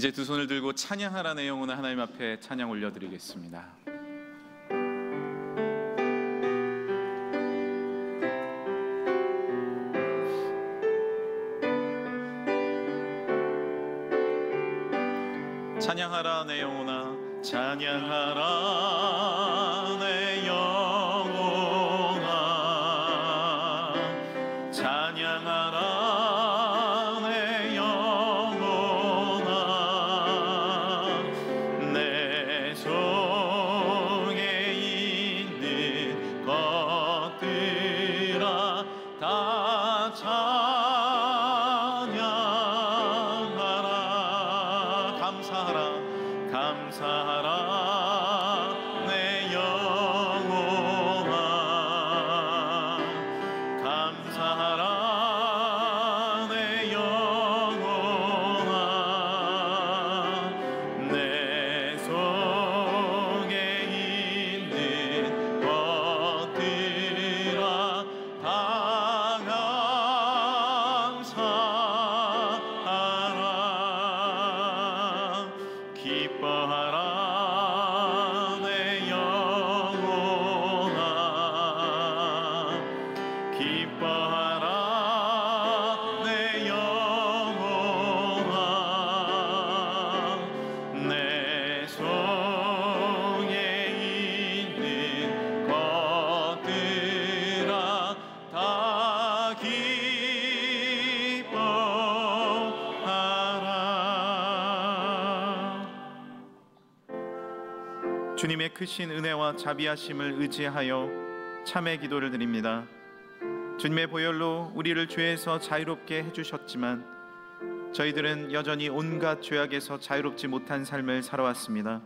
이제 두 손을 들고 찬양하라 내 영혼아 하나님 앞에 찬양 올려드리겠습니다. 찬양하라 내 영혼아, 찬양하라 내 영혼아, 찬양하라 내 영혼아, 내 속에 있는 것들아 다 찬양하라. 감사하라 내 영혼아, 감사하라 내 영혼아, 내 속에 있는 것들아 다 감사하라. 기뻐하라 내 영혼아, 기뻐하라 내 영혼아, 내 속에 있는 것들아 다 기뻐하라. 주님의 크신 은혜와 자비하심을 의지하여 참회 기도를 드립니다. 주님의 보혈로 우리를 죄에서 자유롭게 해주셨지만 저희들은 여전히 온갖 죄악에서 자유롭지 못한 삶을 살아왔습니다.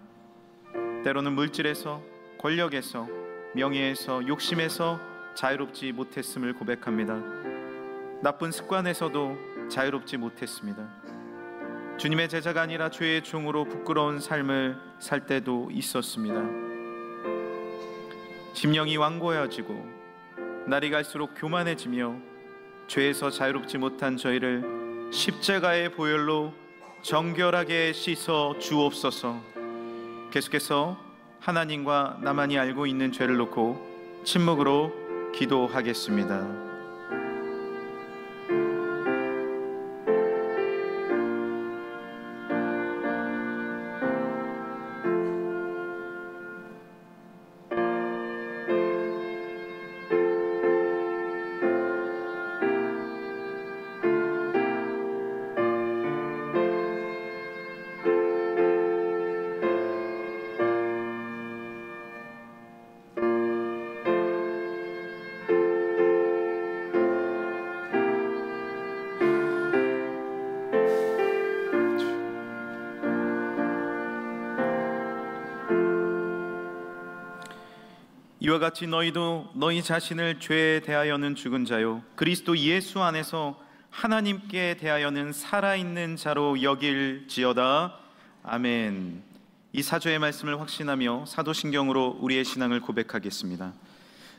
때로는 물질에서, 권력에서, 명예에서, 욕심에서 자유롭지 못했음을 고백합니다. 나쁜 습관에서도 자유롭지 못했습니다. 주님의 제자가 아니라 죄의 종으로 부끄러운 삶을 살 때도 있었습니다. 심령이 완고해지고 날이 갈수록 교만해지며 죄에서 자유롭지 못한 저희를 십자가의 보혈로 정결하게 씻어 주옵소서. 계속해서 하나님과 나만이 알고 있는 죄를 놓고 침묵으로 기도하겠습니다. 이와 같이 너희도 너희 자신을 죄에 대하여는 죽은 자요 그리스도 예수 안에서 하나님께 대하여는 살아있는 자로 여길지어다. 아멘. 이 사조의 말씀을 확신하며 사도신경으로 우리의 신앙을 고백하겠습니다.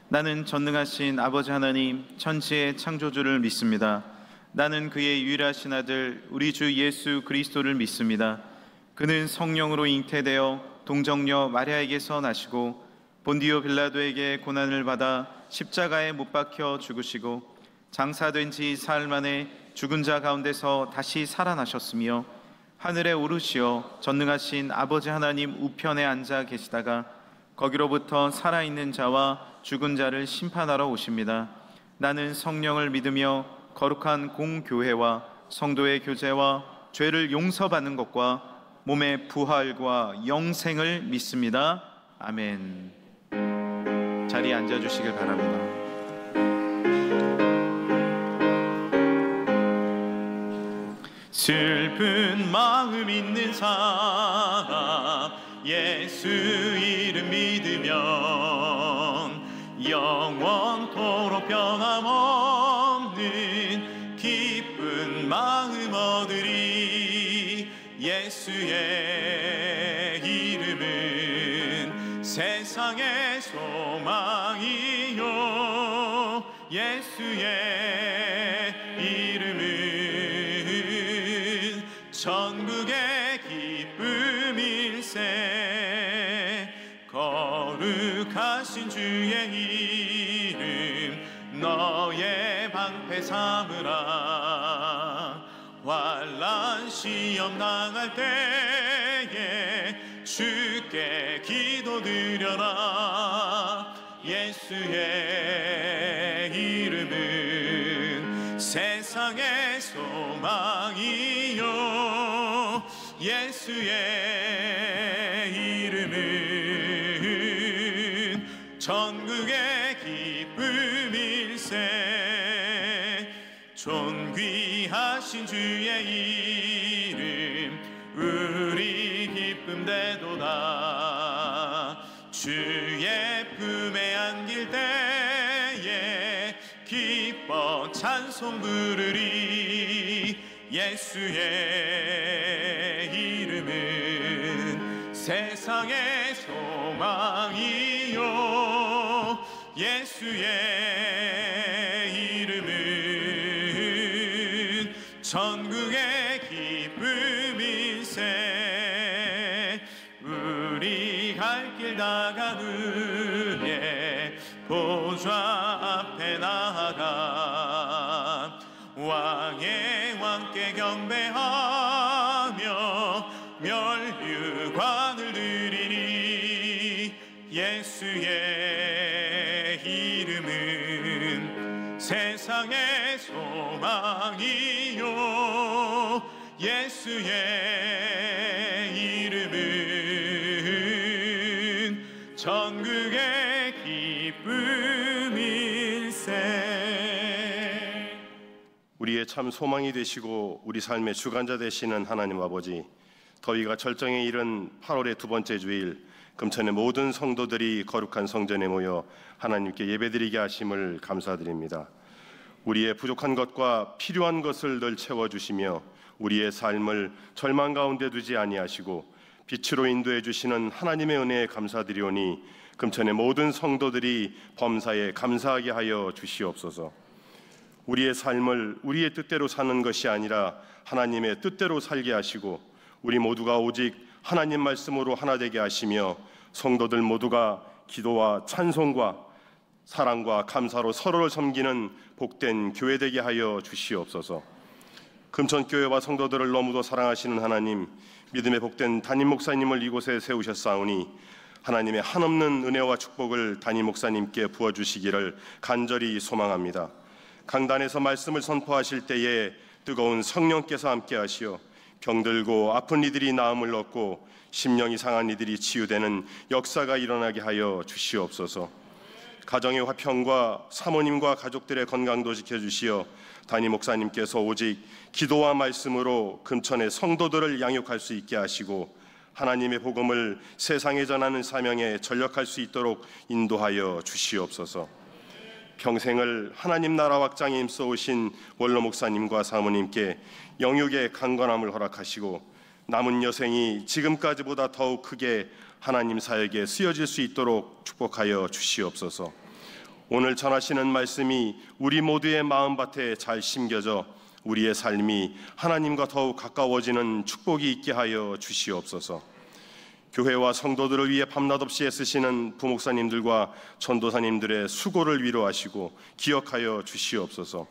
나는 전능하신 아버지 하나님 천지의 창조주를 믿습니다. 나는 그의 유일하신 아들 우리 주 예수 그리스도를 믿습니다. 그는 성령으로 잉태되어 동정녀 마리아에게서 나시고 본디오 빌라도에게 고난을 받아 십자가에 못 박혀 죽으시고 장사된 지 사흘 만에 죽은 자 가운데서 다시 살아나셨으며 하늘에 오르시어 전능하신 아버지 하나님 우편에 앉아 계시다가 거기로부터 살아있는 자와 죽은 자를 심판하러 오십니다. 나는 성령을 믿으며 거룩한 공교회와 성도의 교제와 죄를 용서받는 것과 몸의 부활과 영생을 믿습니다. 아멘. 자리에 앉아주시길 바랍니다. 슬픈 마음 있는 사람 예수 이름 믿으면 영원토록 변함없는 기쁜 마음 얻으리. 예수의 이름은 세상의 소망이요 예수의 이름은 천국의 너의 방패 삼으라. 환난 시험 당할 때에 주께 기도드려라. 예수의 이름은 세상의 소망이요, 예수의 이름은 전국의 기쁨일세. 존귀하신 주의 이름 우리 기쁨되도다. 주의 품에 안길 때에 기뻐 찬송 부르리. 예수의 이름은 세상의 소망이요, 예수의 이름은 전국의 기쁨일세. 우리 갈 길 나가느에 보좌 앞에 나아가 왕의 왕께 경배하며 멸류관을 드리니. 예수의 이름은 세상의 소망이요, 예수의 이름은 전국의 기쁨일세. 우리의 참 소망이 되시고 우리 삶의 주관자 되시는 하나님 아버지, 더위가 절정에 이른 8월의 두 번째 주일, 금천의 모든 성도들이 거룩한 성전에 모여 하나님께 예배드리게 하심을 감사드립니다. 우리의 부족한 것과 필요한 것을 늘 채워주시며 우리의 삶을 절망 가운데 두지 아니하시고 빛으로 인도해 주시는 하나님의 은혜에 감사드리오니 금천의 모든 성도들이 범사에 감사하게 하여 주시옵소서. 우리의 삶을 우리의 뜻대로 사는 것이 아니라 하나님의 뜻대로 살게 하시고 우리 모두가 오직 하나님 말씀으로 하나 되게 하시며 성도들 모두가 기도와 찬송과 사랑과 감사로 서로를 섬기는 복된 교회 되게 하여 주시옵소서. 금천교회와 성도들을 너무도 사랑하시는 하나님, 믿음의 복된 담임 목사님을 이곳에 세우셨사오니 하나님의 한없는 은혜와 축복을 담임 목사님께 부어주시기를 간절히 소망합니다. 강단에서 말씀을 선포하실 때에 뜨거운 성령께서 함께 하시어 병들고 아픈 이들이 나음을 얻고 심령이 상한 이들이 치유되는 역사가 일어나게 하여 주시옵소서. 가정의 화평과 사모님과 가족들의 건강도 지켜주시어 담임 목사님께서 오직 기도와 말씀으로 금천의 성도들을 양육할 수 있게 하시고 하나님의 복음을 세상에 전하는 사명에 전력할 수 있도록 인도하여 주시옵소서. 평생을 하나님 나라 확장에 힘써오신 원로 목사님과 사모님께 영육의 강건함을 허락하시고 남은 여생이 지금까지보다 더욱 크게 하나님 사역에 쓰여질 수 있도록 축복하여 주시옵소서. 오늘 전하시는 말씀이 우리 모두의 마음밭에 잘 심겨져 우리의 삶이 하나님과 더욱 가까워지는 축복이 있게 하여 주시옵소서. 교회와 성도들을 위해 밤낮 없이 애쓰시는 부목사님들과 전도사님들의 수고를 위로하시고 기억하여 주시옵소서.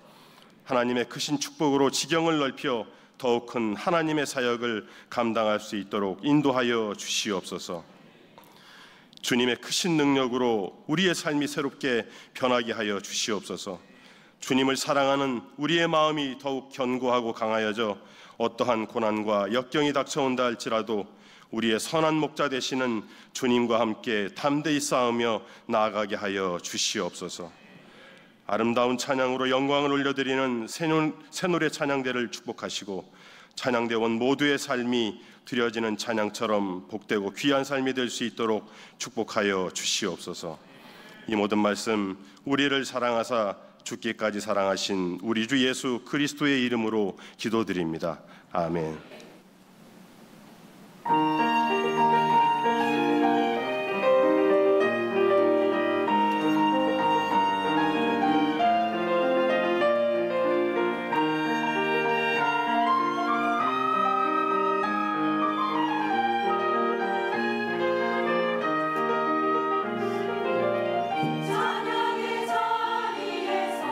하나님의 크신 축복으로 지경을 넓혀 더욱 큰 하나님의 사역을 감당할 수 있도록 인도하여 주시옵소서. 주님의 크신 능력으로 우리의 삶이 새롭게 변하게 하여 주시옵소서. 주님을 사랑하는 우리의 마음이 더욱 견고하고 강하여져 어떠한 고난과 역경이 닥쳐온다 할지라도 우리의 선한 목자 되시는 주님과 함께 담대히 싸우며 나아가게 하여 주시옵소서. 아름다운 찬양으로 영광을 올려드리는 새노래 찬양대를 축복하시고 찬양대원 모두의 삶이 드려지는 찬양처럼 복되고 귀한 삶이 될 수 있도록 축복하여 주시옵소서. 이 모든 말씀 우리를 사랑하사 죽기까지 사랑하신 우리 주 예수 그리스도의 이름으로 기도드립니다. 아멘. 찬양의 자리에서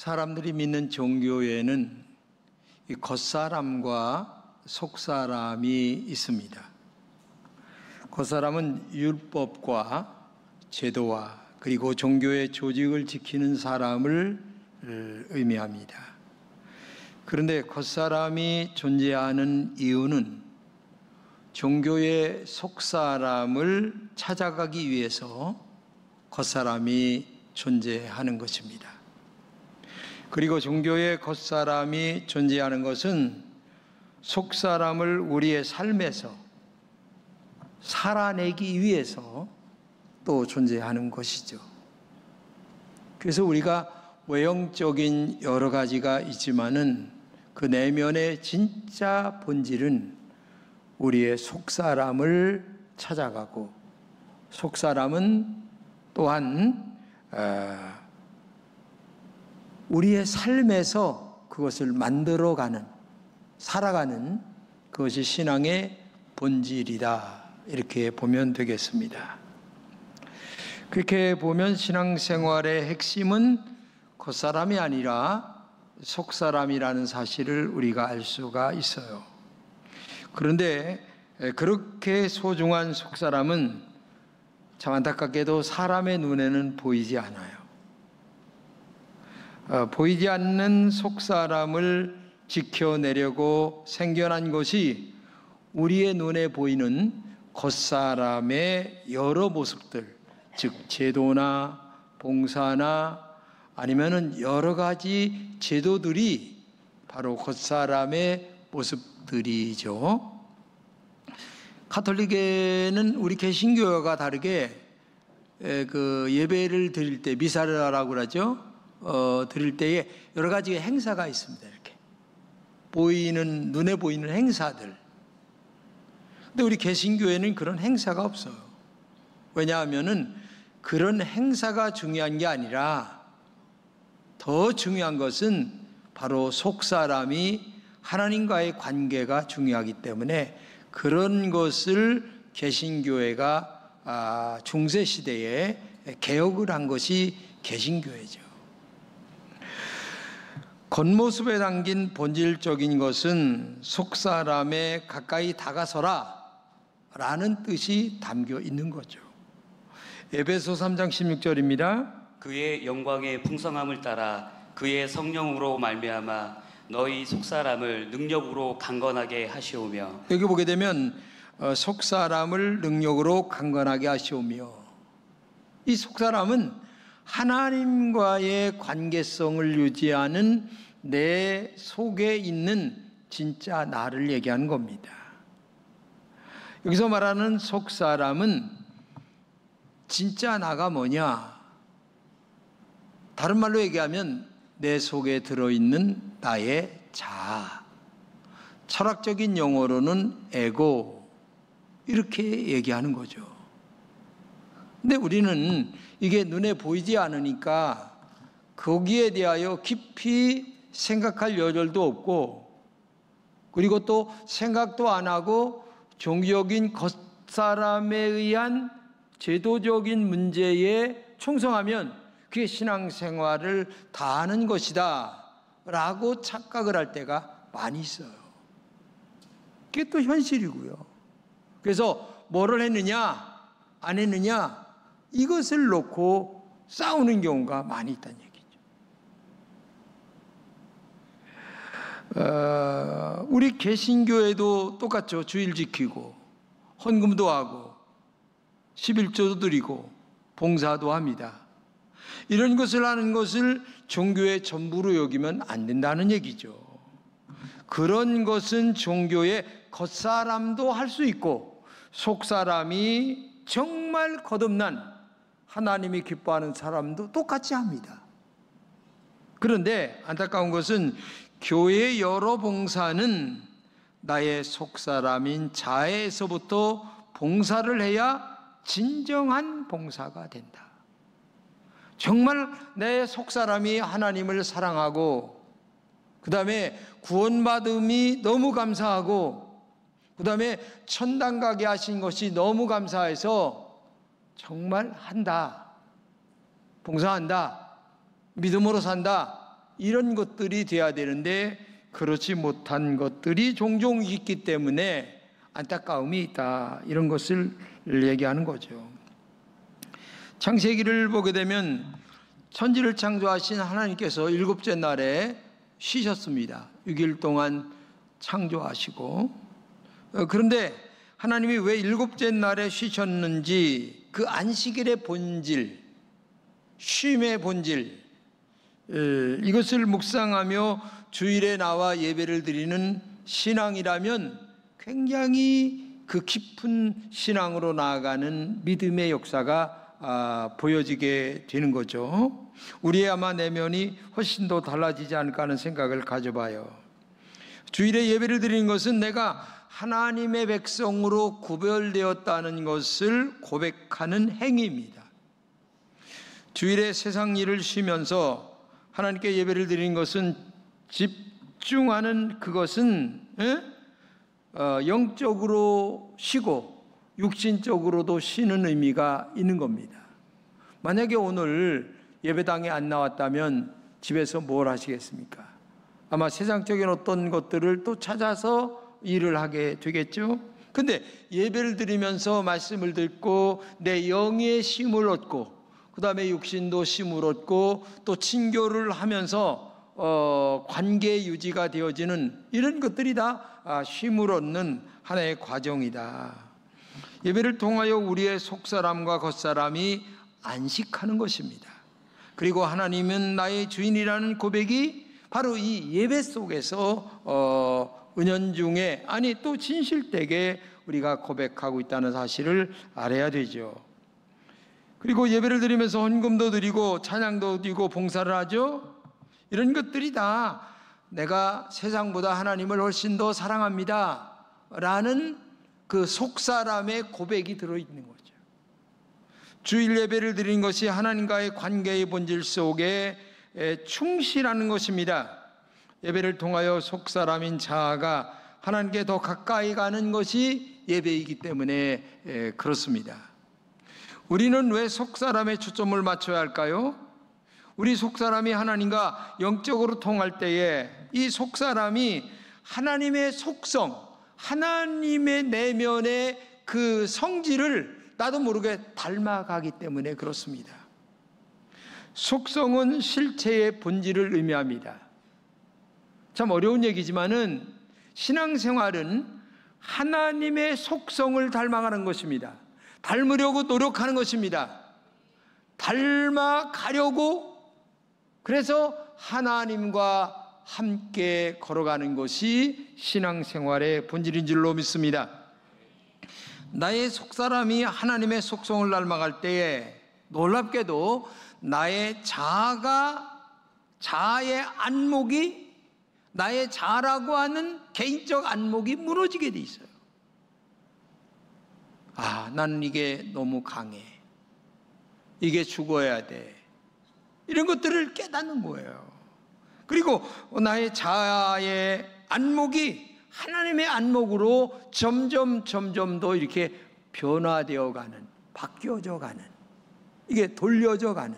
사람들이 믿는 종교에는 이 겉사람과 속사람이 있습니다. 겉사람은 율법과 제도와 그리고 종교의 조직을 지키는 사람을 의미합니다. 그런데 겉사람이 존재하는 이유는 종교의 속사람을 찾아가기 위해서 겉사람이 존재하는 것입니다. 그리고 종교의 겉사람이 존재하는 것은 속사람을 우리의 삶에서 살아내기 위해서 또 존재하는 것이죠. 그래서 우리가 외형적인 여러 가지가 있지만은 그 내면의 진짜 본질은 우리의 속사람을 찾아가고, 속사람은 또한 우리의 삶에서 그것을 만들어가는, 살아가는 그것이 신앙의 본질이다, 이렇게 보면 되겠습니다. 그렇게 보면 신앙생활의 핵심은 겉사람이 아니라 속사람이라는 사실을 우리가 알 수가 있어요. 그런데 그렇게 소중한 속사람은 참 안타깝게도 사람의 눈에는 보이지 않아요. 보이지 않는 속사람을 지켜내려고 생겨난 것이 우리의 눈에 보이는 겉사람의 여러 모습들, 즉 제도나 봉사나 아니면은 여러 가지 제도들이 바로 겉사람의 모습들이죠. 가톨릭에는 우리 개신교와 다르게 그 예배를 드릴 때, 미사를 하라고 그러죠. 드릴 때에 여러 가지 행사가 있습니다. 이렇게 보이는, 눈에 보이는 행사들. 근데 우리 개신교회는 그런 행사가 없어요. 왜냐하면은 그런 행사가 중요한 게 아니라 더 중요한 것은 바로 속사람이 하나님과의 관계가 중요하기 때문에 그런 것을 개신교회가 중세시대에 개혁을 한 것이 개신교회죠. 겉모습에 담긴 본질적인 것은 속사람에 가까이 다가서라 라는 뜻이 담겨 있는 거죠. 에베소 3장 16절입니다. 그의 영광의 풍성함을 따라 그의 성령으로 말미암아 너희 속사람을 능력으로 강건하게 하시오며. 여기 보게 되면 속사람을 능력으로 강건하게 하시오며, 이 속사람은 하나님과의 관계성을 유지하는 내 속에 있는 진짜 나를 얘기하는 겁니다. 여기서 말하는 속사람은 진짜 나가 뭐냐? 다른 말로 얘기하면 내 속에 들어있는 나의 자아, 철학적인 용어로는 에고, 이렇게 얘기하는 거죠. 근데 우리는 이게 눈에 보이지 않으니까 거기에 대하여 깊이 생각할 여절도 없고, 그리고 또 생각도 안 하고 종교적인 겉사람에 의한 제도적인 문제에 충성하면 그게 신앙생활을 다 하는 것이다 라고 착각을 할 때가 많이 있어요. 그게 또 현실이고요. 그래서 뭐를 했느냐 안 했느냐 이것을 놓고 싸우는 경우가 많이 있다는 얘기죠. 우리 개신교회도 똑같죠. 주일 지키고 헌금도 하고 11조도 드리고 봉사도 합니다. 이런 것을 하는 것을 종교의 전부로 여기면 안 된다는 얘기죠. 그런 것은 종교의 겉사람도 할 수 있고 속사람이 정말 거듭난 하나님이 기뻐하는 사람도 똑같이 합니다. 그런데 안타까운 것은 교회의 여러 봉사는 나의 속사람인 자아에서부터 봉사를 해야 진정한 봉사가 된다. 정말 내 속사람이 하나님을 사랑하고 그 다음에 구원받음이 너무 감사하고 그 다음에 천당 가게 하신 것이 너무 감사해서 정말 한다, 봉사한다, 믿음으로 산다, 이런 것들이 돼야 되는데 그렇지 못한 것들이 종종 있기 때문에 안타까움이 있다, 이런 것을 얘기하는 거죠. 창세기를 보게 되면 천지를 창조하신 하나님께서 일곱째 날에 쉬셨습니다. 6일 동안 창조하시고, 그런데 하나님이 왜 일곱째 날에 쉬셨는지, 그 안식일의 본질, 쉼의 본질, 이것을 묵상하며 주일에 나와 예배를 드리는 신앙이라면 굉장히 그 깊은 신앙으로 나아가는 믿음의 역사가 보여지게 되는 거죠. 우리의 아마 내면이 훨씬 더 달라지지 않을까 하는 생각을 가져봐요. 주일에 예배를 드리는 것은 내가 하나님의 백성으로 구별되었다는 것을 고백하는 행위입니다. 주일에 세상 일을 쉬면서 하나님께 예배를 드리는 것은 집중하는, 그것은 영적으로 쉬고 육신적으로도 쉬는 의미가 있는 겁니다. 만약에 오늘 예배당에 안 나왔다면 집에서 뭘 하시겠습니까? 아마 세상적인 어떤 것들을 또 찾아서 일을 하게 되겠죠. 근데 예배를 드리면서 말씀을 듣고 내 영의 쉼을 얻고, 그 다음에 육신도 쉼을 얻고, 또 친교를 하면서 관계 유지가 되어지는 이런 것들이 다 쉼을 얻는 하나의 과정이다. 예배를 통하여 우리의 속사람과 겉사람이 안식하는 것입니다. 그리고 하나님은 나의 주인이라는 고백이 바로 이 예배 속에서 은연중에, 아니 또 진실되게 우리가 고백하고 있다는 사실을 알아야 되죠. 그리고 예배를 드리면서 헌금도 드리고 찬양도 드리고 봉사를 하죠. 이런 것들이 다 내가 세상보다 하나님을 훨씬 더 사랑합니다 라는 그 속사람의 고백이 들어있는 거죠. 주일 예배를 드리는 것이 하나님과의 관계의 본질 속에 충실하는 것입니다. 예배를 통하여 속사람인 자아가 하나님께 더 가까이 가는 것이 예배이기 때문에 그렇습니다. 우리는 왜 속사람에 초점을 맞춰야 할까요? 우리 속사람이 하나님과 영적으로 통할 때에 이 속사람이 하나님의 속성, 하나님의 내면의 그 성질을 나도 모르게 닮아가기 때문에 그렇습니다. 속성은 실체의 본질을 의미합니다. 참 어려운 얘기지만은 신앙생활은 하나님의 속성을 닮아가는 것입니다. 닮으려고 노력하는 것입니다. 닮아가려고, 그래서 하나님과 함께 걸어가는 것이 신앙생활의 본질인 줄로 믿습니다. 나의 속사람이 하나님의 속성을 닮아갈 때에 놀랍게도 나의 자아의 안목이, 나의 자아라고 하는 개인적 안목이 무너지게 돼 있어요. 나는 이게 너무 강해, 이게 죽어야 돼, 이런 것들을 깨닫는 거예요. 그리고 나의 자아의 안목이 하나님의 안목으로 점점 더 이렇게 변화되어 가는, 바뀌어져 가는, 이게 돌려져 가는,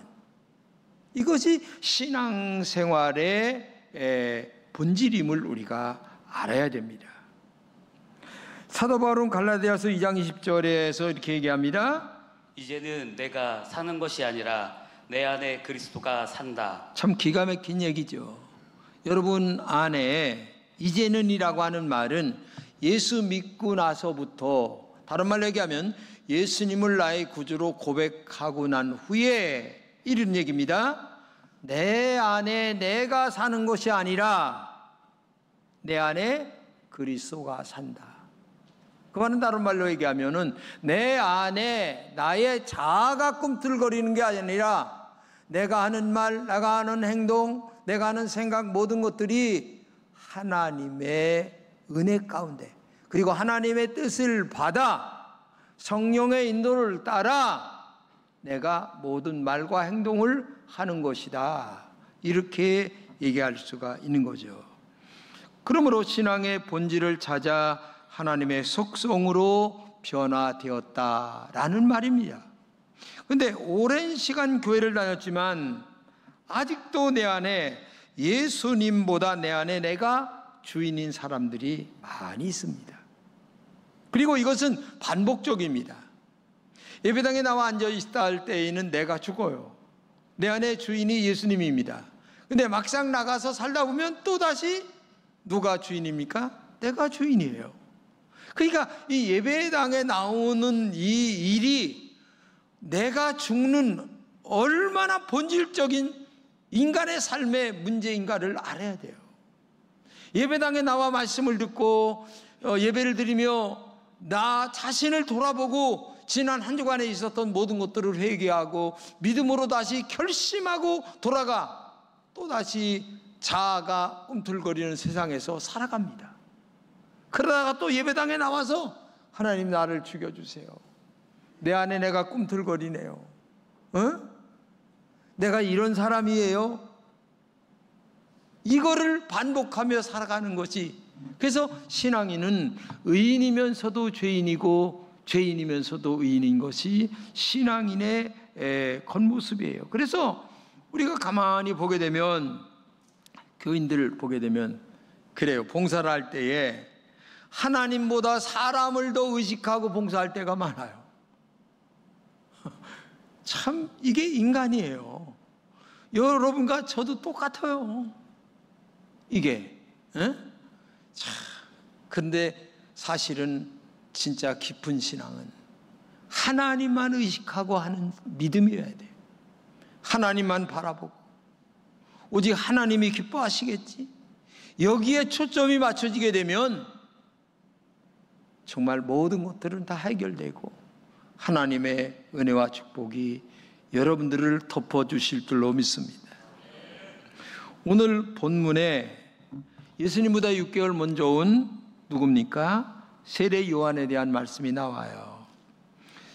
이것이 신앙생활의 본질임을 우리가 알아야 됩니다. 사도 바울은 갈라디아서 2장 20절에서 이렇게 얘기합니다. 이제는 내가 사는 것이 아니라 내 안에 그리스도가 산다. 참 기가 막힌 얘기죠. 여러분 안에 이제는이라고 하는 말은 예수 믿고 나서부터, 다른 말로 얘기하면 예수님을 나의 구주로 고백하고 난 후에 이런 얘기입니다. 내 안에 내가 사는 것이 아니라 내 안에 그리스도가 산다. 그 말은 다른 말로 얘기하면은 내 안에 나의 자아가 꿈틀거리는 게 아니라 내가 하는 말, 내가 하는 행동, 내가 하는 생각, 모든 것들이 하나님의 은혜 가운데, 그리고 하나님의 뜻을 받아 성령의 인도를 따라 내가 모든 말과 행동을 하는 것이다, 이렇게 얘기할 수가 있는 거죠. 그러므로 신앙의 본질을 찾아 하나님의 속성으로 변화되었다라는 말입니다. 그런데 오랜 시간 교회를 다녔지만 아직도 내 안에 예수님보다 내 안에 내가 주인인 사람들이 많이 있습니다. 그리고 이것은 반복적입니다. 예배당에 나와 앉아 있다 할 때에는 내가 죽어요. 내 안에 주인이 예수님입니다. 근데 막상 나가서 살다 보면 또다시 누가 주인입니까? 내가 주인이에요. 그러니까 이 예배당에 나오는 이 일이 내가 죽는 얼마나 본질적인 인간의 삶의 문제인가를 알아야 돼요. 예배당에 나와 말씀을 듣고 예배를 드리며 나 자신을 돌아보고 지난 한 주간에 있었던 모든 것들을 회개하고 믿음으로 다시 결심하고 돌아가 또다시 자아가 꿈틀거리는 세상에서 살아갑니다. 그러다가 또 예배당에 나와서 하나님 나를 죽여주세요. 내 안에 내가 꿈틀거리네요. 내가 이런 사람이에요. 이거를 반복하며 살아가는 것이, 그래서 신앙인은 의인이면서도 죄인이고 죄인이면서도 의인인 것이 신앙인의 겉모습이에요. 그래서 우리가 가만히 보게 되면, 교인들을 보게 되면 그래요. 봉사를 할 때에 하나님보다 사람을 더 의식하고 봉사할 때가 많아요. 참 이게 인간이에요. 여러분과 저도 똑같아요. 이게 참, 근데 사실은 진짜 깊은 신앙은 하나님만 의식하고 하는 믿음이어야 돼요. 하나님만 바라보고 오직 하나님이 기뻐하시겠지, 여기에 초점이 맞춰지게 되면 정말 모든 것들은 다 해결되고 하나님의 은혜와 축복이 여러분들을 덮어주실 줄로 믿습니다. 오늘 본문에 예수님보다 6개월 먼저 온 누굽니까? 세례 요한에 대한 말씀이 나와요.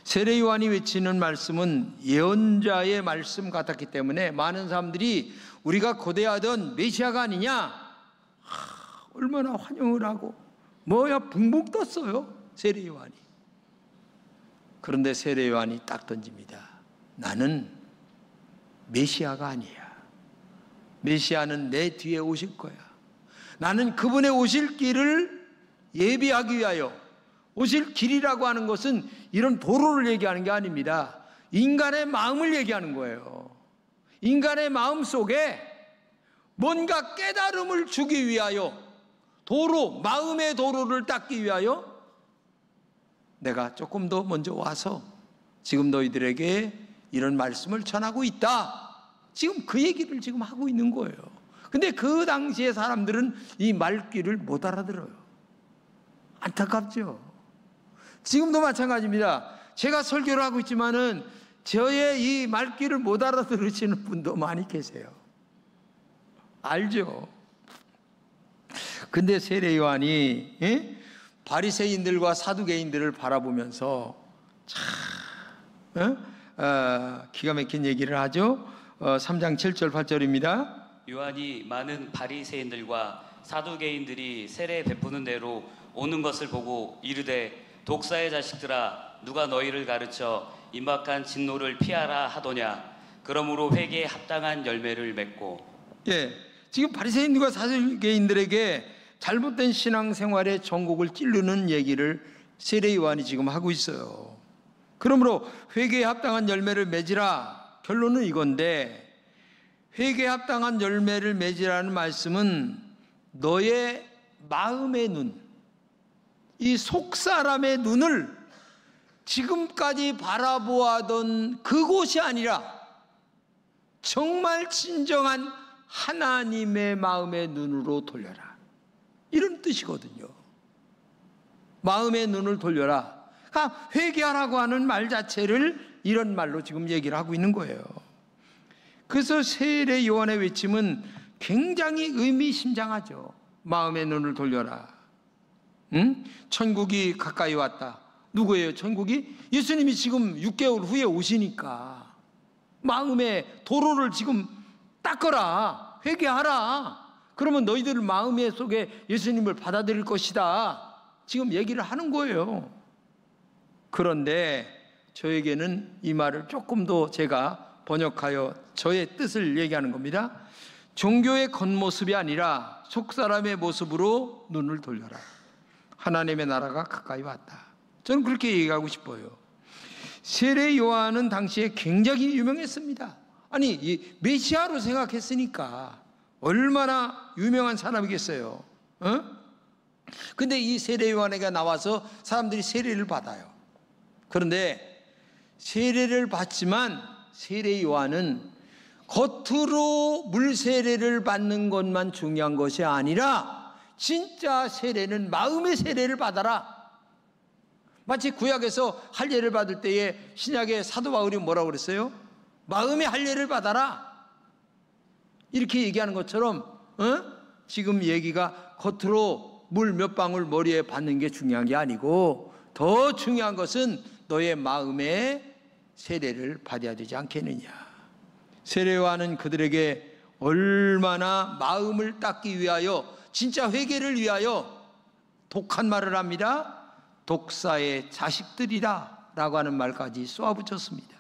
세례 요한이 외치는 말씀은 예언자의 말씀 같았기 때문에 많은 사람들이 우리가 고대하던 메시아가 아니냐, 얼마나 환영을 하고 뭐야 붕붕 떴어요 세례 요한이. 그런데 세례 요한이 딱 던집니다. 나는 메시아가 아니야. 메시아는 내 뒤에 오실 거야. 나는 그분의 오실 길을 예비하기 위하여, 오실 길이라고 하는 것은 이런 도로를 얘기하는 게 아닙니다. 인간의 마음을 얘기하는 거예요. 인간의 마음 속에 뭔가 깨달음을 주기 위하여, 도로, 마음의 도로를 닦기 위하여 내가 조금 더 먼저 와서 지금 너희들에게 이런 말씀을 전하고 있다. 지금 그 얘기를 지금 하고 있는 거예요. 근데 그 당시에 사람들은 이 말귀를 못 알아들어요. 안타깝죠. 지금도 마찬가지입니다. 제가 설교를 하고 있지만은 저의 이 말귀를 못 알아들으시는 분도 많이 계세요. 알죠? 근데 세례 요한이 바리새인들과 사두개인들을 바라보면서 참 기가 막힌 얘기를 하죠. 3장 7절 8절입니다. 요한이 많은 바리새인들과 사두개인들이 세례 베푸는 대로 오는 것을 보고 이르되 독사의 자식들아, 누가 너희를 가르쳐 임박한 진노를 피하라 하더냐. 그러므로 회개에 합당한 열매를 맺고. 지금 바리새인들과 사두개인들에게 잘못된 신앙생활의 전곡을 찌르는 얘기를 세례 요한이 지금 하고 있어요. 그러므로 회개에 합당한 열매를 맺으라. 결론은 이건데, 회개에 합당한 열매를 맺으라는 말씀은 너의 마음의 눈, 이 속사람의 눈을 지금까지 바라보았던 그곳이 아니라 정말 진정한 하나님의 마음의 눈으로 돌려라, 이런 뜻이거든요. 마음의 눈을 돌려라. 그러니까 회개하라고 하는 말 자체를 이런 말로 지금 얘기를 하고 있는 거예요. 그래서 세례 요한의 외침은 굉장히 의미심장하죠. 마음의 눈을 돌려라. 천국이 가까이 왔다. 누구예요 천국이? 예수님이 지금 6개월 후에 오시니까 마음의 도로를 지금 닦아라. 회개하라. 그러면 너희들 마음의 속에 예수님을 받아들일 것이다. 지금 얘기를 하는 거예요. 그런데 저에게는 이 말을 조금 더 제가 번역하여 저의 뜻을 얘기하는 겁니다. 종교의 겉모습이 아니라 속사람의 모습으로 눈을 돌려라. 하나님의 나라가 가까이 왔다. 저는 그렇게 얘기하고 싶어요. 세례 요한은 당시에 굉장히 유명했습니다. 아니, 이 메시아로 생각했으니까 얼마나 유명한 사람이겠어요. 근데 이 세례 요한에게 나와서 사람들이 세례를 받아요. 그런데 세례를 받지만 세례 요한은 겉으로 물 세례를 받는 것만 중요한 것이 아니라 진짜 세례는 마음의 세례를 받아라. 마치 구약에서 할례를 받을 때에 신약의 사도 바울이 뭐라고 그랬어요? 마음의 할례를 받아라. 이렇게 얘기하는 것처럼 지금 얘기가 겉으로 물 몇 방울 머리에 받는 게 중요한 게 아니고 더 중요한 것은 너의 마음의 세례를 받아야 되지 않겠느냐. 세례 요한은 그들에게 얼마나 마음을 닦기 위하여, 진짜 회개를 위하여 독한 말을 합니다. 독사의 자식들이다 라고 하는 말까지 쏘아붙였습니다.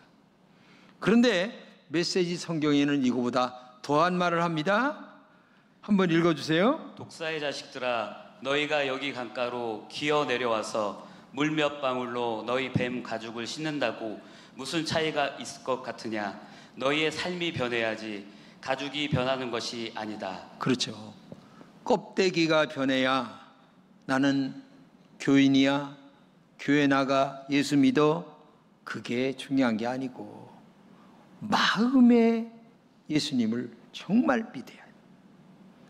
그런데 메시지 성경에는 이거보다 더한 말을 합니다. 한번 읽어주세요. 독사의 자식들아, 너희가 여기 강가로 기어 내려와서 물 몇 방울로 너희 뱀 가죽을 씻는다고 무슨 차이가 있을 것 같으냐. 너희의 삶이 변해야지 가죽이 변하는 것이 아니다. 그렇죠. 껍데기가 변해야 나는 교인이야, 교회 나가, 예수 믿어, 그게 중요한 게 아니고 마음에 예수님을 정말 믿어야 해요.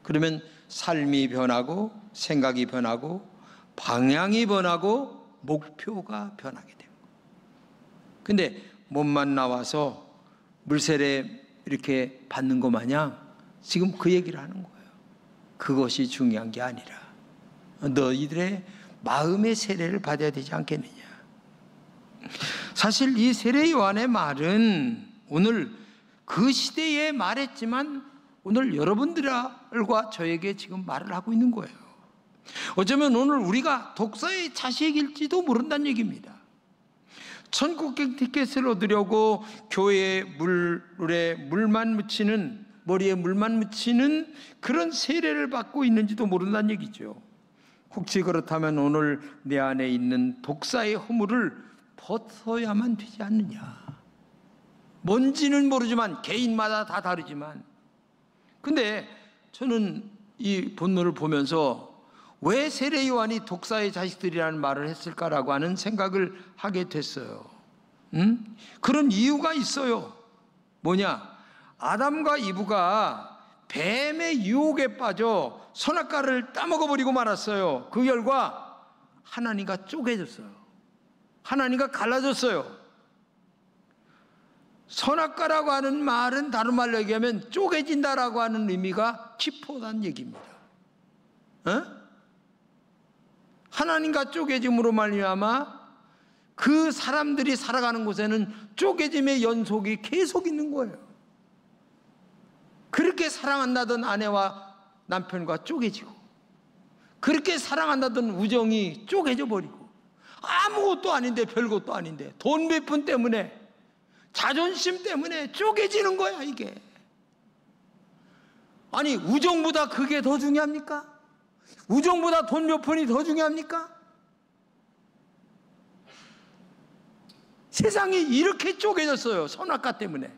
그러면 삶이 변하고 생각이 변하고 방향이 변하고 목표가 변하게 돼요. 근데 몸만 나와서 물세례 이렇게 받는 것 마냥 지금 그 얘기를 하는 거예요. 그것이 중요한 게 아니라 너희들의 마음의 세례를 받아야 되지 않겠느냐. 사실 이 세례 요한의 말은 오늘 그 시대에 말했지만 오늘 여러분들과 저에게 지금 말을 하고 있는 거예요. 어쩌면 오늘 우리가 독사의 자식일지도 모른다는 얘기입니다. 천국행 티켓을 얻으려고 교회에 머리에 물만 묻히는 그런 세례를 받고 있는지도 모른다는 얘기죠. 혹시 그렇다면 오늘 내 안에 있는 독사의 허물을 벗어야만 되지 않느냐. 뭔지는 모르지만 개인마다 다 다르지만, 근데 저는 이 본문을 보면서 왜 세례 요한이 독사의 자식들이라는 말을 했을까라고 하는 생각을 하게 됐어요. 그런 이유가 있어요. 뭐냐? 아담과 이브가 뱀의 유혹에 빠져 선악과를 따먹어버리고 말았어요. 그 결과 하나님과 쪼개졌어요. 하나님과 갈라졌어요. 선악과라고 하는 말은 다른 말로 얘기하면 쪼개진다라고 하는 의미가 깊어단 얘기입니다. 하나님과 쪼개짐으로 말미암아 그 사람들이 살아가는 곳에는 쪼개짐의 연속이 계속 있는 거예요. 그렇게 사랑한다던 아내와 남편과 쪼개지고, 그렇게 사랑한다던 우정이 쪼개져 버리고, 아무것도 아닌데 별것도 아닌데 돈 몇 푼 때문에, 자존심 때문에 쪼개지는 거야 이게. 아니, 우정보다 그게 더 중요합니까? 우정보다 돈 몇 푼이 더 중요합니까? 세상이 이렇게 쪼개졌어요, 선악과 때문에.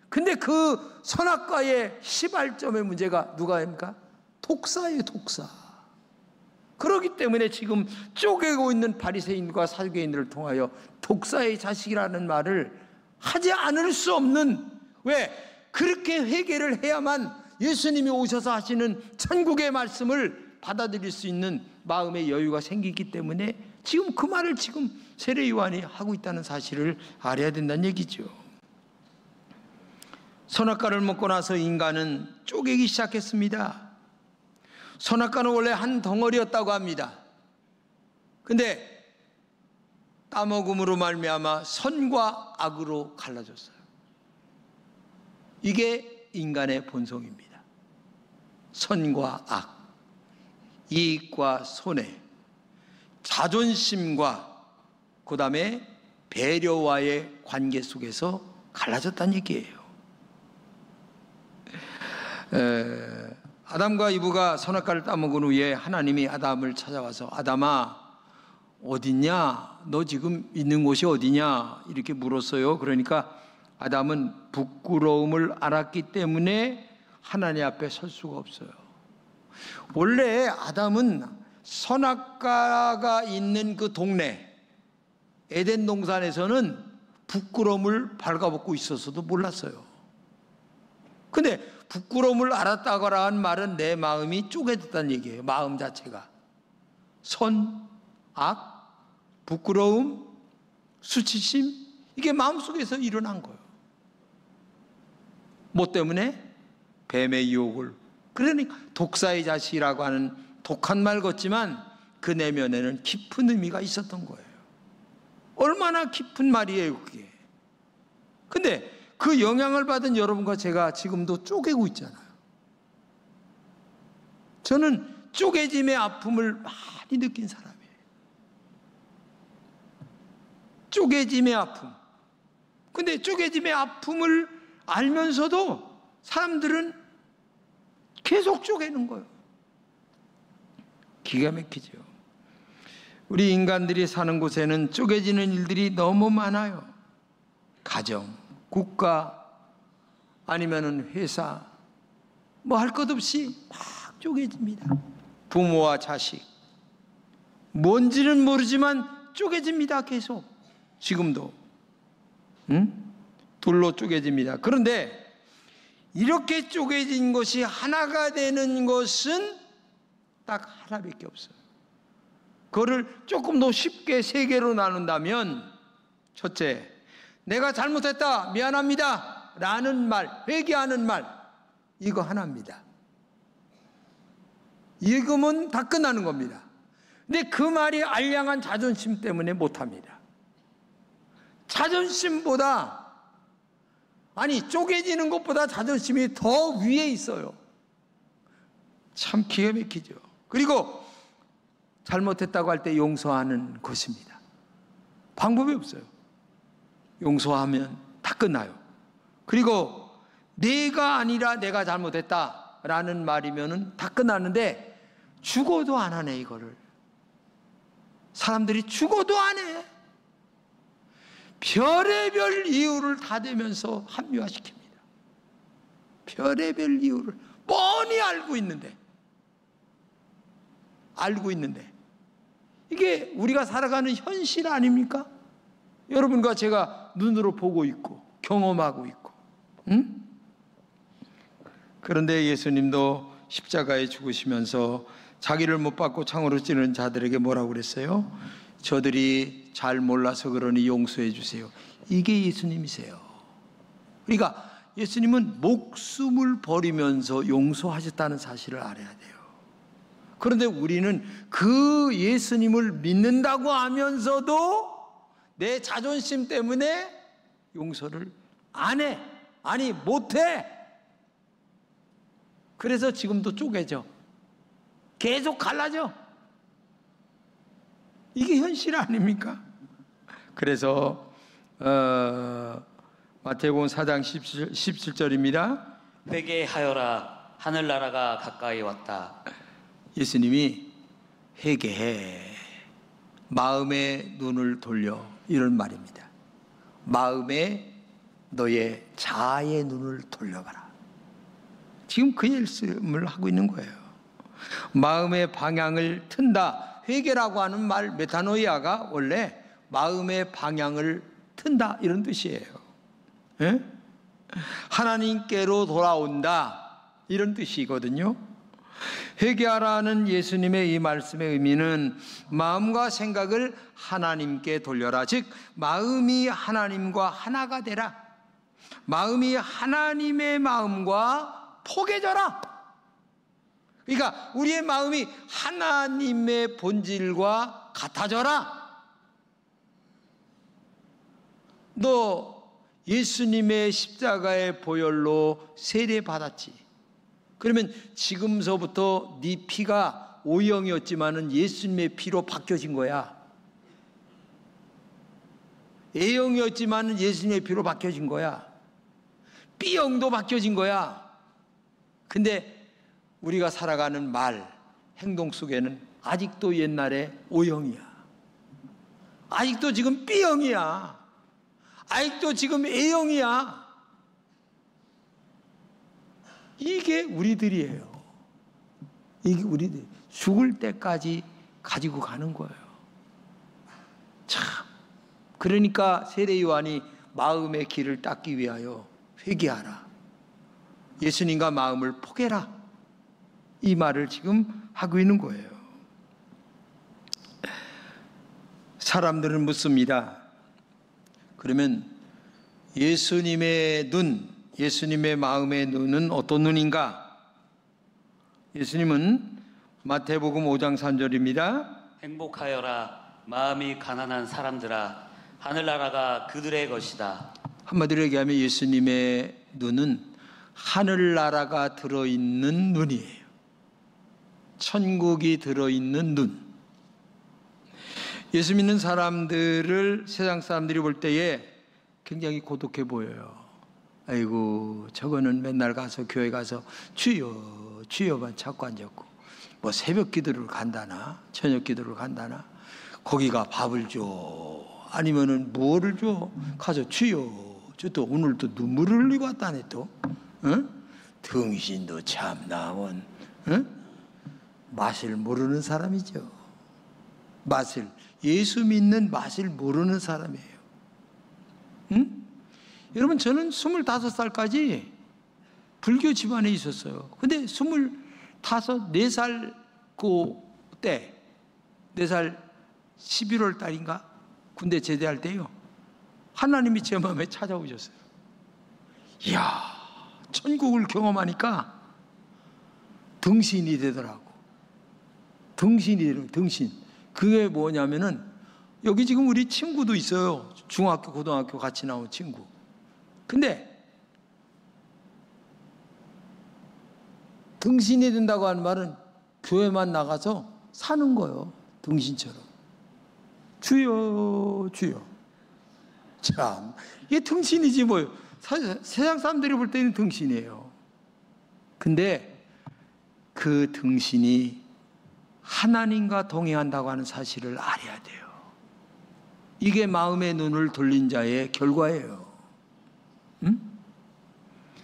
근데 그 선악과의 시발점의 문제가 누가 합니까? 독사예요, 독사. 그렇기 때문에 지금 쪼개고 있는 바리새인과 사두개인들을 통하여 독사의 자식이라는 말을 하지 않을 수 없는, 왜? 그렇게 회개를 해야만 예수님이 오셔서 하시는 천국의 말씀을 받아들일 수 있는 마음의 여유가 생기기 때문에 지금 그 말을 지금 세례 요한이 하고 있다는 사실을 알아야 된다는 얘기죠. 선악과를 먹고 나서 인간은 쪼개기 시작했습니다. 선악과는 원래 한 덩어리였다고 합니다. 근데 따먹음으로 말미암아 선과 악으로 갈라졌어요. 이게 인간의 본성입니다. 선과 악, 이익과 손해, 자존심과 그 다음에 배려와의 관계 속에서 갈라졌다는 얘기예요. 아담과 이브가 선악과를 따먹은 후에 하나님이 아담을 찾아와서 아담아 어딨냐? 너 지금 있는 곳이 어디냐? 이렇게 물었어요. 그러니까 아담은 부끄러움을 알았기 때문에 하나님 앞에 설 수가 없어요. 원래 아담은 선악과가 있는 그 동네 에덴 동산에서는 부끄러움을 발가벗고 있어서도 몰랐어요. 근데 부끄러움을 알았다거나 한 말은 내 마음이 쪼개졌다는 얘기예요. 마음 자체가. 선, 악, 부끄러움, 수치심, 이게 마음속에서 일어난 거예요. 뭐 때문에? 뱀의 유혹을. 그러니까 독사의 자식이라고 하는 독한 말 같지만 그 내면에는 깊은 의미가 있었던 거예요. 얼마나 깊은 말이에요, 그게. 근데 그 영향을 받은 여러분과 제가 지금도 쪼개고 있잖아요. 저는 쪼개짐의 아픔을 많이 느낀 사람이에요. 쪼개짐의 아픔. 근데 쪼개짐의 아픔을 알면서도 사람들은 계속 쪼개는 거예요. 기가 막히죠. 우리 인간들이 사는 곳에는 쪼개지는 일들이 너무 많아요. 가정, 국가, 아니면은 회사, 뭐 할 것 없이 막 쪼개집니다. 부모와 자식, 뭔지는 모르지만 쪼개집니다. 계속. 지금도 둘로 쪼개집니다. 그런데 이렇게 쪼개진 것이 하나가 되는 것은 딱 하나밖에 없어요. 그거를 조금 더 쉽게 세 개로 나눈다면, 첫째, 내가 잘못했다, 미안합니다 라는 말, 회개하는 말, 이거 하나입니다. 이거면 다 끝나는 겁니다. 근데 그 말이 알량한 자존심 때문에 못합니다. 자존심보다, 아니 쪼개지는 것보다 자존심이 더 위에 있어요. 참 기가 막히죠. 그리고 잘못했다고 할 때 용서하는 것입니다. 방법이 없어요. 용서하면 다 끝나요. 그리고 내가 아니라 내가 잘못했다 라는 말이면 다 끝나는데, 죽어도 안 하네. 이거를 사람들이 죽어도 안 해. 별의별 이유를 다 대면서 합리화시킵니다. 별의별 이유를 뻔히 알고 있는데 이게 우리가 살아가는 현실 아닙니까? 여러분과 제가 눈으로 보고 있고 경험하고 있고. 그런데 예수님도 십자가에 죽으시면서 자기를 못 박고 창으로 찌르는 자들에게 뭐라고 그랬어요? 저들이 잘 몰라서 그러니 용서해 주세요. 이게 예수님이세요. 그러니까 예수님은 목숨을 버리면서 용서하셨다는 사실을 알아야 돼요. 그런데 우리는 그 예수님을 믿는다고 하면서도 내 자존심 때문에 용서를 안 해. 아니 못해. 그래서 지금도 쪼개져. 계속 갈라져. 이게 현실 아닙니까? 그래서 마태복음 4장 17절입니다. 회개하여라, 하늘나라가 가까이 왔다. 예수님이 회개해, 마음의 눈을 돌려, 이런 말입니다. 마음에 너의 자아의 눈을 돌려봐라. 지금 그 말씀을 하고 있는 거예요. 마음의 방향을 튼다. 회개라고 하는 말, 메타노이아가 원래 마음의 방향을 튼다, 이런 뜻이에요. 예? 하나님께로 돌아온다, 이런 뜻이거든요. 회개하라는 예수님의 이 말씀의 의미는 마음과 생각을 하나님께 돌려라, 즉 마음이 하나님과 하나가 되라. 마음이 하나님의 마음과 포개져라. 그러니까 우리의 마음이 하나님의 본질과 같아져라. 너 예수님의 십자가의 보혈로 세례받았지. 그러면 지금서부터 네 피가 O형이었지만은 예수님의 피로 바뀌어진 거야. A형이었지만은 예수님의 피로 바뀌어진 거야. B형도 바뀌어진 거야. 근데 우리가 살아가는 말, 행동 속에는 아직도 옛날에 O형이야. 아직도 지금 B형이야. 아직도 지금 A형이야. 이게 우리들이에요. 이게 우리들 죽을 때까지 가지고 가는 거예요. 참. 그러니까 세례 요한이 마음의 길을 닦기 위하여 회개하라. 예수님과 마음을 포개라. 이 말을 지금 하고 있는 거예요. 사람들은 묻습니다. 그러면 예수님의 눈, 예수님의 마음의 눈은 어떤 눈인가? 예수님은 마태복음 5장 3절입니다. 행복하여라 마음이 가난한 사람들아 하늘나라가 그들의 것이다. 한마디로 얘기하면 예수님의 눈은 하늘나라가 들어있는 눈이에요. 천국이 들어있는 눈. 예수 믿는 사람들을 세상 사람들이 볼 때에 굉장히 고독해 보여요. 아이고 저거는 맨날 가서 교회 가서 주여 주여만 찾고 앉았고 뭐 새벽 기도를 간다나 저녁 기도를 간다나 거기가 밥을 줘 아니면은 뭐를 줘 가서 주여 저 또 오늘 또 눈물을 흘리고 왔다네 또 응? 등신도 참 나온 응? 맛을 모르는 사람이죠. 맛을 예수 믿는 맛을 모르는 사람이에요. 응? 여러분 저는 25살까지 불교 집안에 있었어요. 근데 4살 때 4살 11월 달인가 군대 제대할 때요. 하나님이 제 마음에 찾아오셨어요. 이야 천국을 경험하니까 등신이 되더라고. 등신. 그게 뭐냐면은 여기 지금 우리 친구도 있어요. 중학교 고등학교 같이 나온 친구. 근데 등신이 된다고 하는 말은 교회만 나가서 사는 거예요. 등신처럼. 주여 주여. 참 이게 등신이지 뭐예요. 세상 사람들이 볼 때는 등신이에요. 근데 그 등신이 하나님과 동행한다고 하는 사실을 알아야 돼요. 이게 마음의 눈을 돌린 자의 결과예요. 응?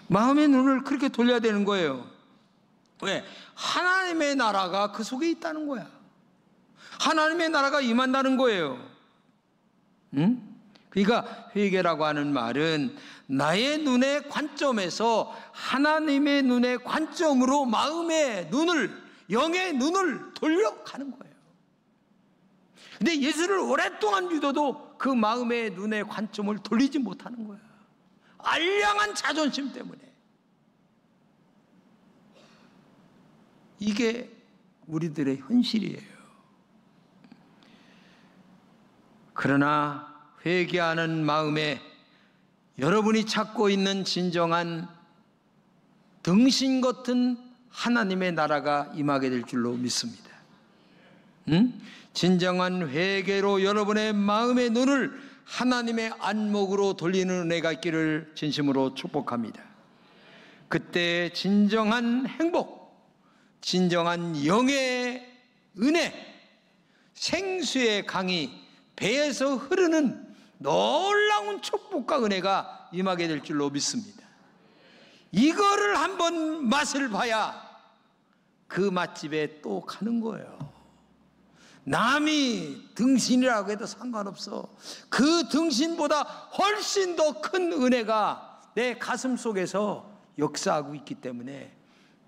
마음의 눈을 그렇게 돌려야 되는 거예요. 왜? 하나님의 나라가 그 속에 있다는 거야. 하나님의 나라가 임한다는 거예요. 응? 그러니까 회개라고 하는 말은 나의 눈의 관점에서 하나님의 눈의 관점으로 마음의 눈을, 영의 눈을 돌려가는 거예요. 근데 예수를 오랫동안 믿어도 그 마음의 눈의 관점을 돌리지 못하는 거야. 알량한 자존심 때문에. 이게 우리들의 현실이에요. 그러나 회개하는 마음에 여러분이 찾고 있는 진정한 등신 같은 하나님의 나라가 임하게 될 줄로 믿습니다. 진정한 회개로 여러분의 마음의 눈을 하나님의 안목으로 돌리는 은혜가 있기를 진심으로 축복합니다. 그때 진정한 행복, 진정한 영의 은혜, 생수의 강이 배에서 흐르는 놀라운 축복과 은혜가 임하게 될 줄로 믿습니다. 이거를 한번 맛을 봐야 그 맛집에 또 가는 거예요. 남이 등신이라고 해도 상관없어. 그 등신보다 훨씬 더 큰 은혜가 내 가슴 속에서 역사하고 있기 때문에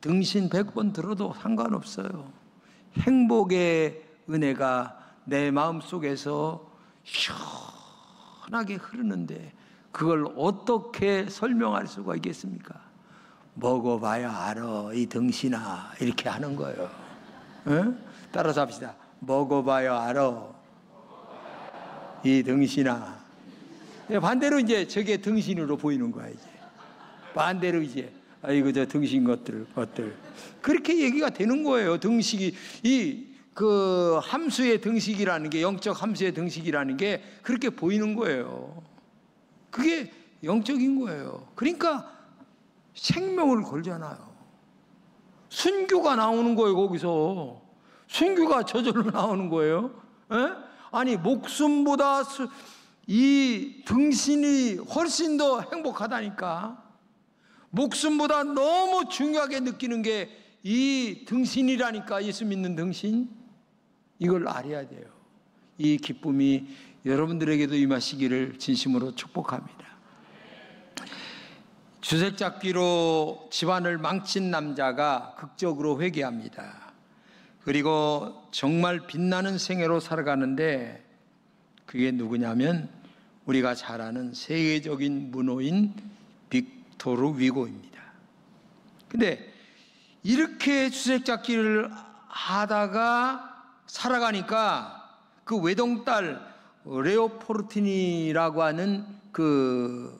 등신 100번 들어도 상관없어요. 행복의 은혜가 내 마음 속에서 시원하게 흐르는데 그걸 어떻게 설명할 수가 있겠습니까? 먹어봐야 알아 이 등신아 이렇게 하는 거예요. 응? 따라서 합시다. 먹어봐야 알아 이 등신아. 반대로 이제 저게 등신으로 보이는 거야. 이제 반대로 이제 아이고 저 등신 것들 그렇게 얘기가 되는 거예요. 등식이 그 함수의 등식이라는 게, 영적 함수의 등식이라는 게 그렇게 보이는 거예요. 그게 영적인 거예요. 그러니까 생명을 걸잖아요. 순교가 나오는 거예요. 거기서 순교가 저절로 나오는 거예요. 에? 아니 목숨보다 이 등신이 훨씬 더 행복하다니까. 목숨보다 너무 중요하게 느끼는 게 이 등신이라니까. 예수 믿는 등신. 이걸 알아야 돼요. 이 기쁨이 여러분들에게도 임하시기를 진심으로 축복합니다. 주색잡기로 집안을 망친 남자가 극적으로 회개합니다. 그리고 정말 빛나는 생애로 살아가는데, 그게 누구냐면 우리가 잘 아는 세계적인 문호인 빅토르 위고입니다. 근데 이렇게 주색잡기를 하다가 살아가니까 그 외동딸 레오포르티니라고 하는 그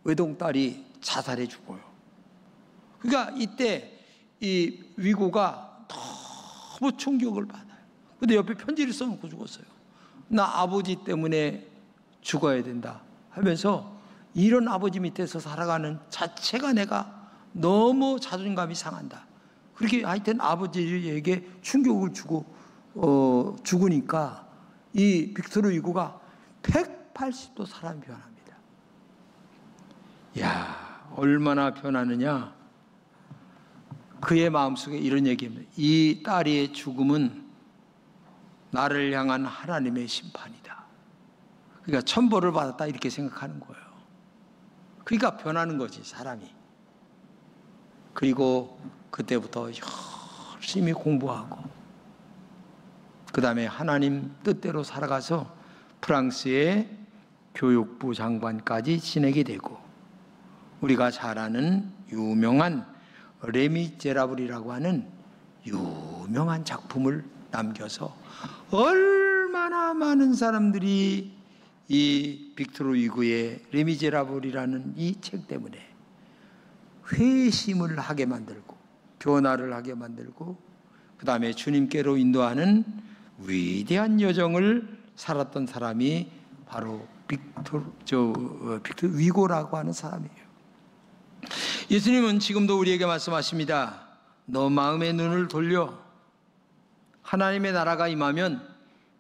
외동딸이 자살해 죽어요. 그러니까 이때 이 위고가 너무 충격을 받아요. 근데 옆에 편지를 써놓고 죽었어요. 나 아버지 때문에 죽어야 된다 하면서, 이런 아버지 밑에서 살아가는 자체가 내가 너무 자존감이 상한다. 그렇게 하여튼 아버지에게 충격을 주고 죽으니까 이 빅토르 위고가 180도 사람이 변합니다. 이야, 얼마나 변하느냐. 그의 마음속에 이런 얘기입니다. 이 딸의 죽음은 나를 향한 하나님의 심판이다. 그러니까 천벌을 받았다 이렇게 생각하는 거예요. 그러니까 변하는 거지, 사람이. 그리고 그때부터 열심히 공부하고 그 다음에 하나님 뜻대로 살아가서 프랑스의 교육부 장관까지 지내게 되고, 우리가 잘 아는 유명한 레미제라블이라고 하는 유명한 작품을 남겨서 얼마나 많은 사람들이 이 빅토르 위고의 레미제라블이라는 이 책 때문에 회심을 하게 만들고 변화를 하게 만들고, 그 다음에 주님께로 인도하는 위대한 여정을 살았던 사람이 바로 빅토르 위고라고 하는 사람이에요. 예수님은 지금도 우리에게 말씀하십니다. 너 마음의 눈을 돌려 하나님의 나라가 임하면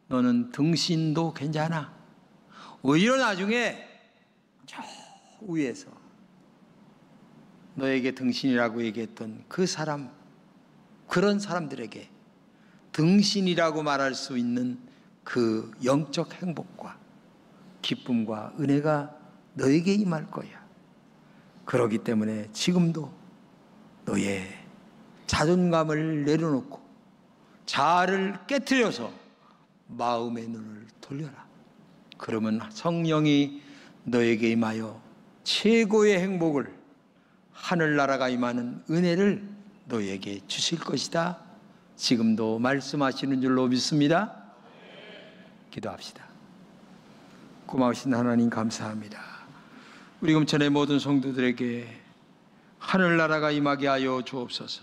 너는 등신도 괜찮아. 오히려 나중에 저 위에서 너에게 등신이라고 얘기했던 그 사람, 그런 사람들에게 등신이라고 말할 수 있는 그 영적 행복과 기쁨과 은혜가 너에게 임할 거야. 그렇기 때문에 지금도 너의 자존감을 내려놓고 자아를 깨트려서 마음의 눈을 돌려라. 그러면 성령이 너에게 임하여 최고의 행복을, 하늘나라가 임하는 은혜를 너에게 주실 것이다. 지금도 말씀하시는 줄로 믿습니다. 기도합시다. 고마우신 하나님 감사합니다. 우리 금천의 모든 성도들에게 하늘나라가 임하게 하여 주옵소서.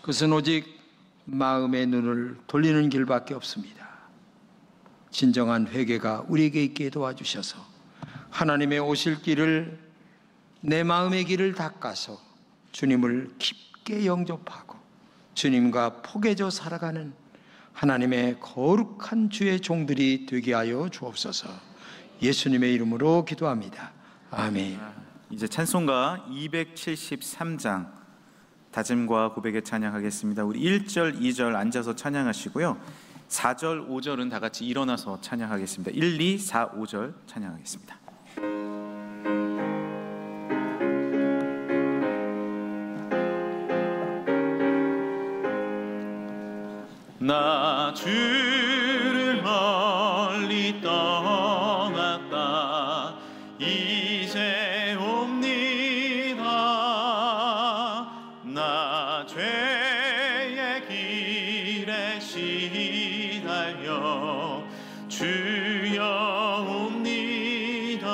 그것은 오직 마음의 눈을 돌리는 길밖에 없습니다. 진정한 회개가 우리에게 있게 도와주셔서 하나님의 오실 길을, 내 마음의 길을 닦아서 주님을 깊게 영접하고 주님과 포개져 살아가는 하나님의 거룩한 주의 종들이 되게 하여 주옵소서. 예수님의 이름으로 기도합니다. 아멘. 이제 찬송가 273장 다짐과 고백의 찬양하겠습니다. 우리 1절, 2절 앉아서 찬양하시고요. 4절, 5절은 다 같이 일어나서 찬양하겠습니다. 1, 2, 4, 5절 찬양하겠습니다. 나 주를 멀리 떠났다 이제 옵니다. 나 죄의 길에 시달려 주여 옵니다.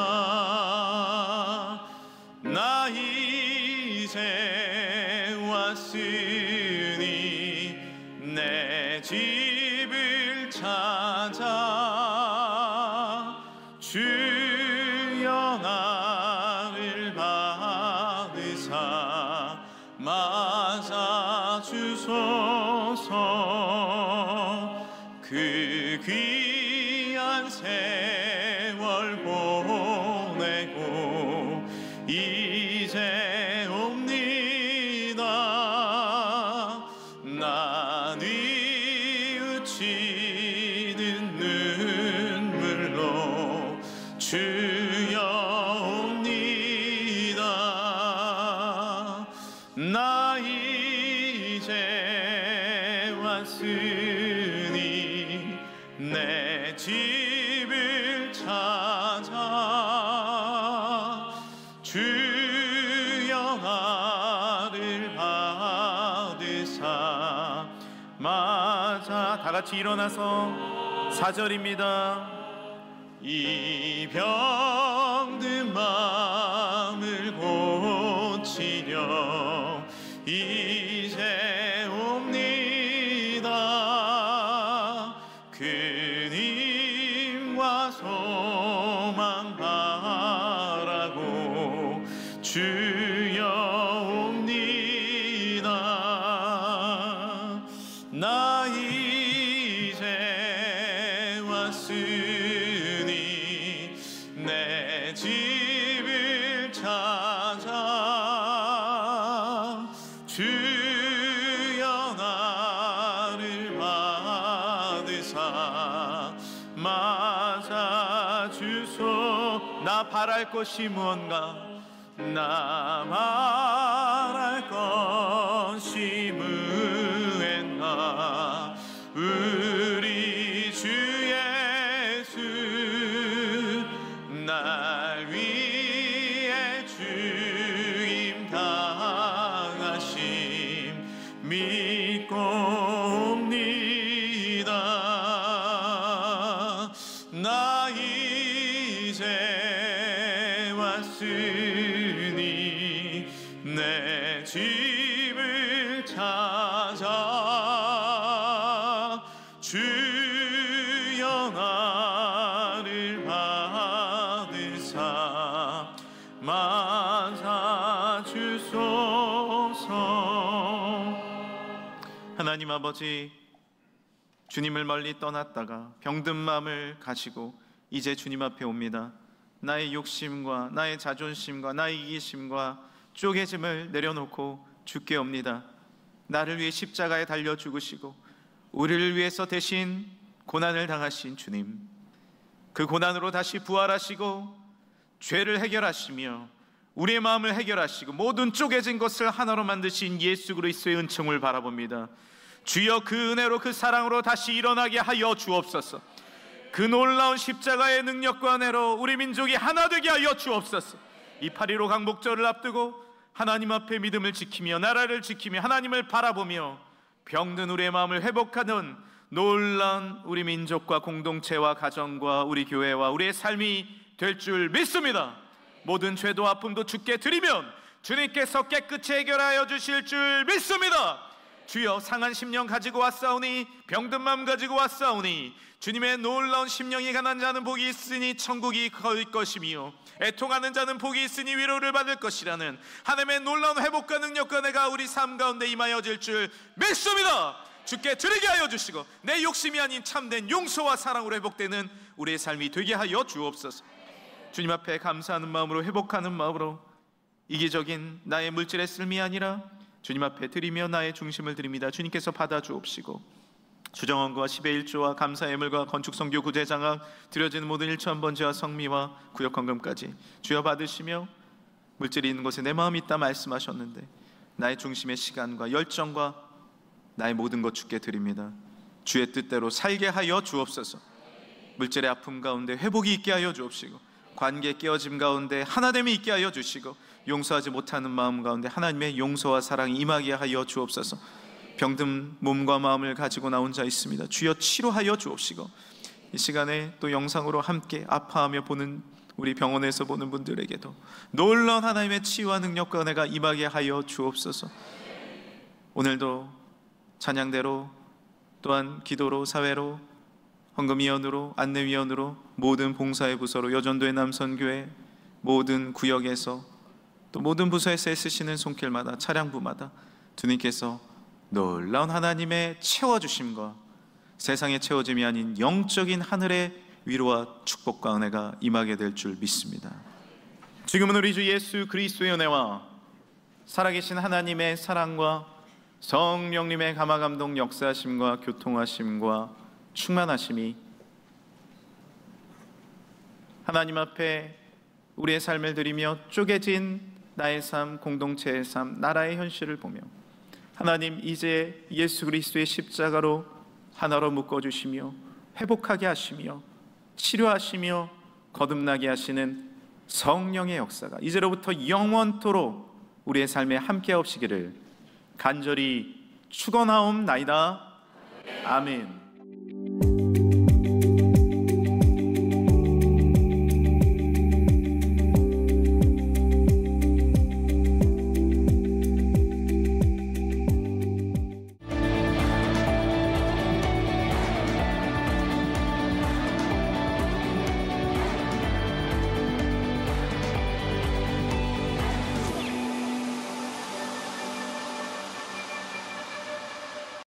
나 이제 왔으니 내 집을 찾아 주여 나를 받으사 맞아 주소서. 그 귀한 세월 보내고 이제 옵니다. 나 뉘우치는 눈물로 주여 옵니다. 나 이제 왔으니 내 집을 찾아 주여 나를 받으사. 맞아, 다 같이 일어나서 4절입니다. 이 병든 마음을 고치려 이제 옵니다. 그님과 소망 바라고 주여 옵니다. 나 이제 왔으니 내 집을 찾아 주여 나를 받으사 맞아 주소. 나 바랄 것이 무언가, 나 바랄 것이 무언가. 우리 주 예수 날 위해 죽임 당하심 믿고 옵니다. 나 이제 왔으니 내 집을 찾아 주여 나를 받으사 맞아 주소서. 하나님 아버지, 주님을 멀리 떠났다가 병든 마음을 가지고 이제 주님 앞에 옵니다. 나의 욕심과 나의 자존심과 나의 이기심과 쪼개짐을 내려놓고 주께 옵니다. 나를 위해 십자가에 달려 죽으시고 우리를 위해서 대신 고난을 당하신 주님, 그 고난으로 다시 부활하시고 죄를 해결하시며 우리의 마음을 해결하시고 모든 쪼개진 것을 하나로 만드신 예수 그리스도의 은총을 바라봅니다. 주여, 그 은혜로 그 사랑으로 다시 일어나게 하여 주옵소서. 그 놀라운 십자가의 능력과 은혜로 우리 민족이 하나 되게 하여 주옵소서. 이 8.15 강복절을 앞두고 하나님 앞에 믿음을 지키며 나라를 지키며 하나님을 바라보며 병든 우리의 마음을 회복하는 놀라운 우리 민족과 공동체와 가정과 우리 교회와 우리의 삶이 될 줄 믿습니다. 모든 죄도 아픔도 주께 드리면 주님께서 깨끗이 해결하여 주실 줄 믿습니다. 주여, 상한 심령 가지고 왔사오니 병든 마음 가지고 왔사오니 주님의 놀라운 심령이 가난 자는 복이 있으니 천국이 거일 것이며 애통하는 자는 복이 있으니 위로를 받을 것이라는 하나님의 놀라운 회복과 능력과 은혜가 우리 삶 가운데 임하여질 줄 믿습니다. 주께 드리게 하여 주시고 내 욕심이 아닌 참된 용서와 사랑으로 회복되는 우리의 삶이 되게 하여 주옵소서. 주님 앞에 감사하는 마음으로, 회복하는 마음으로 이기적인 나의 물질의 삶이 아니라 주님 앞에 드리며 나의 중심을 드립니다. 주님께서 받아 주옵시고 주정원과 10의 1조와 감사 예물과 건축 성교 구제 장학 드려지는 모든 일처한 번제와 성미와 구역 헌금까지 주여 받으시며 물질이 있는 곳에 내 마음이 있다 말씀하셨는데 나의 중심의 시간과 열정과 나의 모든 것 주께 드립니다. 주의 뜻대로 살게 하여 주옵소서. 물질의 아픔 가운데 회복이 있게 하여 주옵시고 관계 깨어짐 가운데 하나됨이 있게 하여 주시고 용서하지 못하는 마음 가운데 하나님의 용서와 사랑이 임하게 하여 주옵소서. 병든 몸과 마음을 가지고 나온 자 있습니다. 주여 치료하여 주옵시고 이 시간에 또 영상으로 함께 아파하며 보는 우리 병원에서 보는 분들에게도 놀라운 하나님의 치유와 능력과 은혜가 임하게 하여 주옵소서. 오늘도 찬양대로 또한 기도로 사회로 헌금위원으로 안내위원으로 모든 봉사의 부서로 여전도의 남선교회 모든 구역에서 또 모든 부서에서 애쓰시는 손길마다 차량부마다 주님께서 놀라운 하나님의 채워주심과 세상의 채워짐이 아닌 영적인 하늘의 위로와 축복과 은혜가 임하게 될 줄 믿습니다. 지금은 우리 주 예수 그리스도의 은혜와 살아계신 하나님의 사랑과 성령님의 감화감동 역사하심과 교통하심과 충만하심이 하나님 앞에 우리의 삶을 드리며 쪼개진 나의 삶, 공동체의 삶, 나라의 현실을 보며 하나님 이제 예수 그리스도의 십자가로 하나로 묶어주시며 회복하게 하시며 치료하시며 거듭나게 하시는 성령의 역사가 이제로부터 영원토록 우리의 삶에 함께 없으시기를 간절히 축원하옵나이다. 아멘.